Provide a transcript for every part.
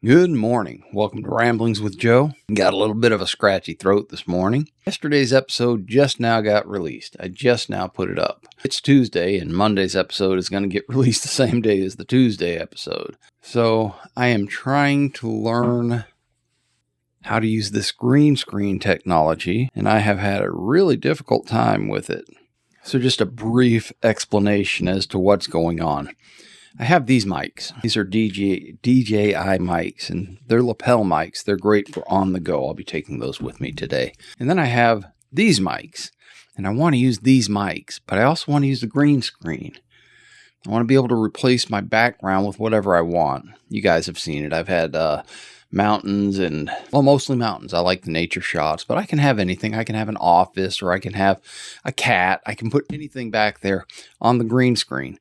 Good morning. Welcome to Ramblings with Joe. Got a little bit of a scratchy throat this morning. Yesterday's episode just now got released. I just now put it up. It's Tuesday, and Monday's episode is going to get released the same day as the Tuesday episode. So I am trying to learn how to use this green screen technology, and I have had a really difficult time with it. So just a brief explanation as to what's going on. I have these mics. These are DJI mics, and they're lapel mics. They're great for on the go. I'll be taking those with me today. And then I have these mics, and I want to use these mics, but I also want to use the green screen. I want to be able to replace my background with whatever I want. You guys have seen it. I've had mountains and, well, mostly mountains. I like the nature shots, but I can have anything. I can have an office, or I can have a cat. I can put anything back there on the green screen.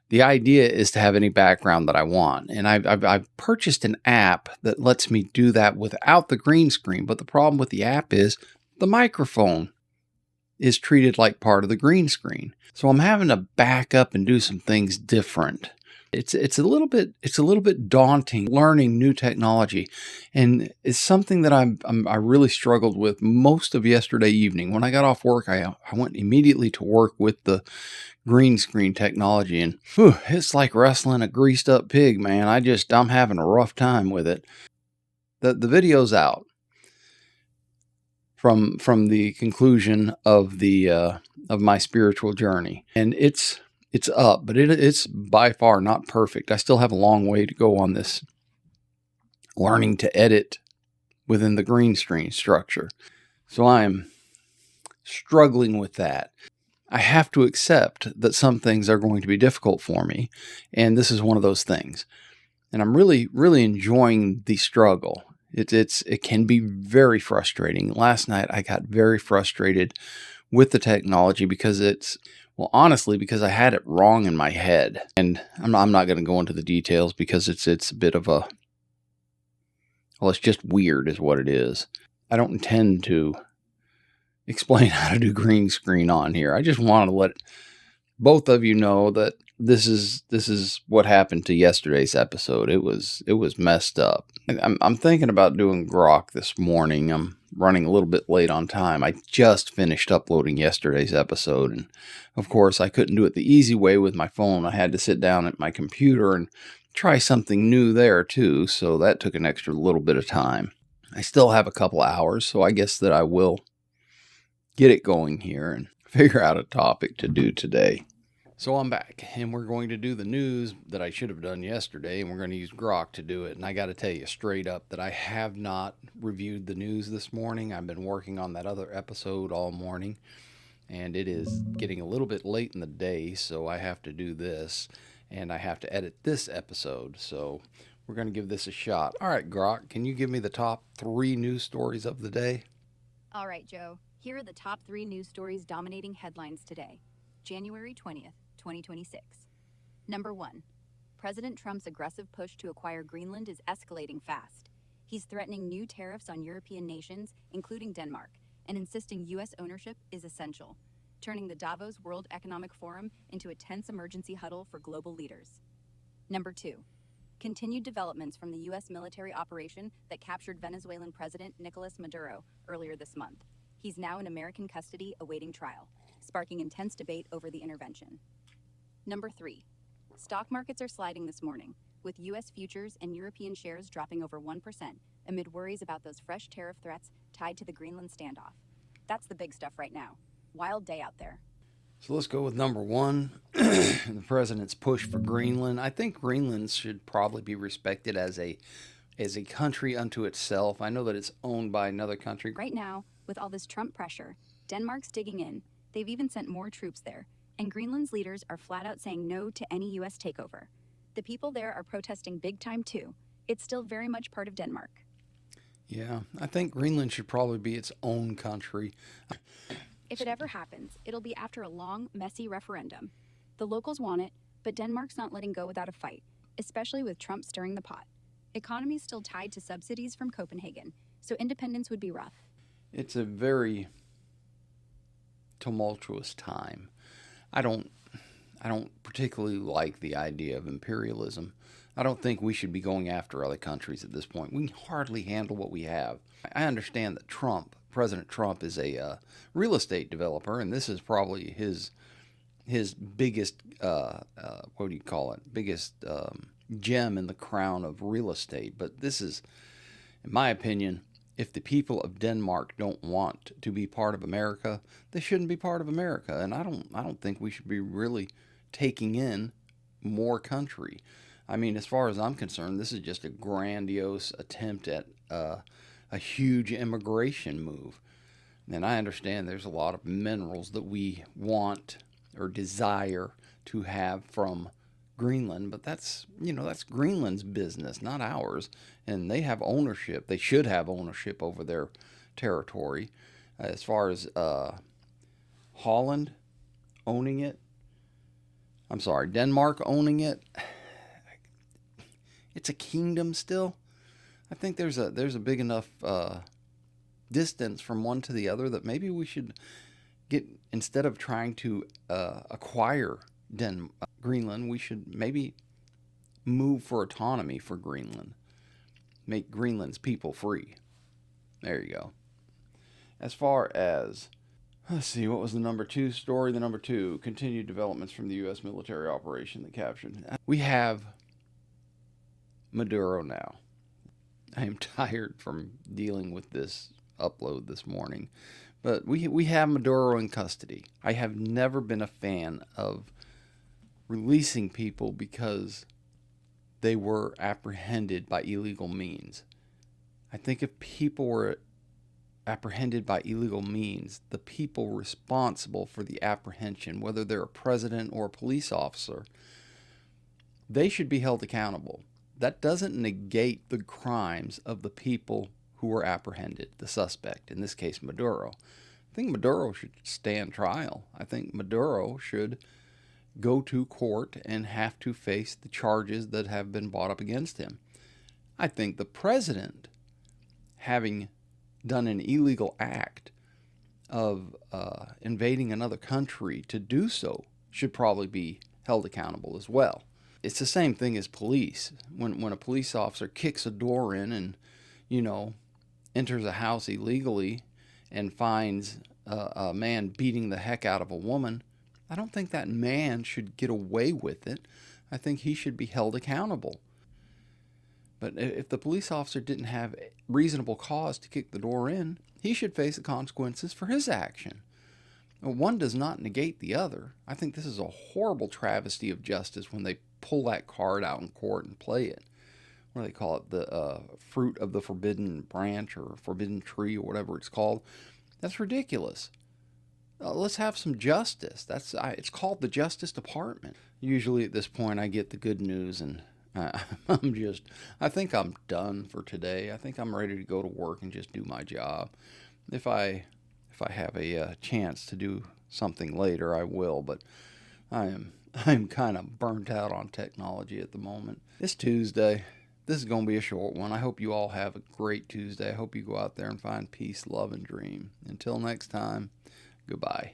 The idea is to have any background that I want. And I've purchased an app that lets me do that without the green screen. But the problem with the app is the microphone is treated like part of the green screen. So I'm having to back up and do some things different. It's a little bit daunting learning new technology, and it's something that I really struggled with most of yesterday evening. When I got off work, I went immediately to work with the green screen technology, and it's like wrestling a greased up pig, man. I'm having a rough time with it. The video's out from the conclusion of the of my spiritual journey, and it's up, but it's by far not perfect. I still have a long way to go on this learning to edit within the green screen structure. So I'm struggling with that. I have to accept that some things are going to be difficult for me, and this is one of those things. And I'm really, really enjoying the struggle. It can be very frustrating. Last night I got very frustrated with the technology because honestly, because I had it wrong in my head. And I'm not going to go into the details because it's a bit of it's just weird is what it is. I don't intend to explain how to do green screen on here. I just want to let both of you know that this is what happened to yesterday's episode. It was messed up. I'm thinking about doing grok this morning. I'm running a little bit late on time. I just finished uploading yesterday's episode, and of course I couldn't do it the easy way with my phone. I had to sit down at my computer and try something new there too, so that took an extra little bit of time. I still have a couple hours, so I guess that I will get it going here and figure out a topic to do today. So I'm back, and we're going to do the news that I should have done yesterday, and we're going to use grok to do it. And I got to tell you straight up that I have not reviewed the news this morning. I've been working on that other episode all morning, and it is getting a little bit late in the day, so I have to do this, and I have to edit this episode. So we're going to give this a shot. All right, grok, can you give me the top 3 news stories of the day? All right, Joe. Here are the top 3 news stories dominating headlines today, January 20th, 2026. Number 1. President Trump's aggressive push to acquire Greenland is escalating fast. He's threatening new tariffs on European nations, including Denmark, and insisting U.S. ownership is essential, turning the Davos World Economic Forum into a tense emergency huddle for global leaders. Number 2. Continued developments from the U.S. military operation that captured Venezuelan President Nicolas Maduro earlier this month. He's now in American custody awaiting trial, sparking intense debate over the intervention. Number 3. Stock markets are sliding this morning, with U.S. futures and European shares dropping over 1% amid worries about those fresh tariff threats tied to the Greenland standoff. That's the big stuff right now. Wild day out there. So let's go with number 1, the president's push for Greenland. I think Greenland should probably be respected as a country unto itself. I know that it's owned by another country. Right now, with all this Trump pressure, Denmark's digging in. They've even sent more troops there, and Greenland's leaders are flat out saying no to any U.S. takeover. The people there are protesting big time too. It's still very much part of Denmark. Yeah, I think Greenland should probably be its own country. If it ever happens, it'll be after a long, messy referendum. The locals want it, but Denmark's not letting go without a fight, especially with Trump stirring the pot. Economy's still tied to subsidies from Copenhagen, so independence would be rough. It's a very tumultuous time. I don't particularly like the idea of imperialism. I don't think we should be going after other countries at this point. We can hardly handle what we have. I understand that President Trump, is a real estate developer, and this is probably his biggest what do you call it? Biggest gem in the crown of real estate. But this is, in my opinion, if the people of Denmark don't want to be part of America, they shouldn't be part of America. And I don't think we should be really taking in more country. I mean, as far as I'm concerned, this is just a grandiose attempt at a huge immigration move. And I understand there's a lot of minerals that we want or desire to have from Greenland, but that's Greenland's business, not ours. And they have ownership. They should have ownership over their territory. As far as Holland owning it, I'm sorry, Denmark owning it, it's a kingdom still. I think there's a big enough distance from one to the other that maybe we should get, instead of trying to acquire Greenland, we should maybe move for autonomy for Greenland. Make Greenland's people free. There you go. As far as, let's see, what was the number two story? The number two, continued developments from the U.S. military operation that captured. We have Maduro now. I am tired from dealing with this upload this morning, but we have Maduro in custody. I have never been a fan of releasing people because they were apprehended by illegal means. I think if people were apprehended by illegal means, the people responsible for the apprehension, whether they're a president or a police officer, they should be held accountable. That doesn't negate the crimes of the people who were apprehended, the suspect, in this case Maduro. I think Maduro should stand trial. I think Maduro should go to court and have to face the charges that have been brought up against him. I think the president, having done an illegal act of invading another country to do so, should probably be held accountable as well. It's the same thing as police. When a police officer kicks a door in and, enters a house illegally and finds a man beating the heck out of a woman, I don't think that man should get away with it. I think he should be held accountable. But if the police officer didn't have reasonable cause to kick the door in, he should face the consequences for his action. One does not negate the other. I think this is a horrible travesty of justice when they pull that card out in court and play it. What do they call it? The fruit of the forbidden branch or forbidden tree or whatever it's called. That's ridiculous. Let's have some justice. It's called the Justice Department. Usually at this point I get the good news and I think I'm done for today. I think I'm ready to go to work and just do my job. If I have a chance to do something later, I will, but I'm kind of burnt out on technology at the moment. It's Tuesday. This is going to be a short one. I hope you all have a great Tuesday. I hope you go out there and find peace, love, and dream. Until next time, goodbye.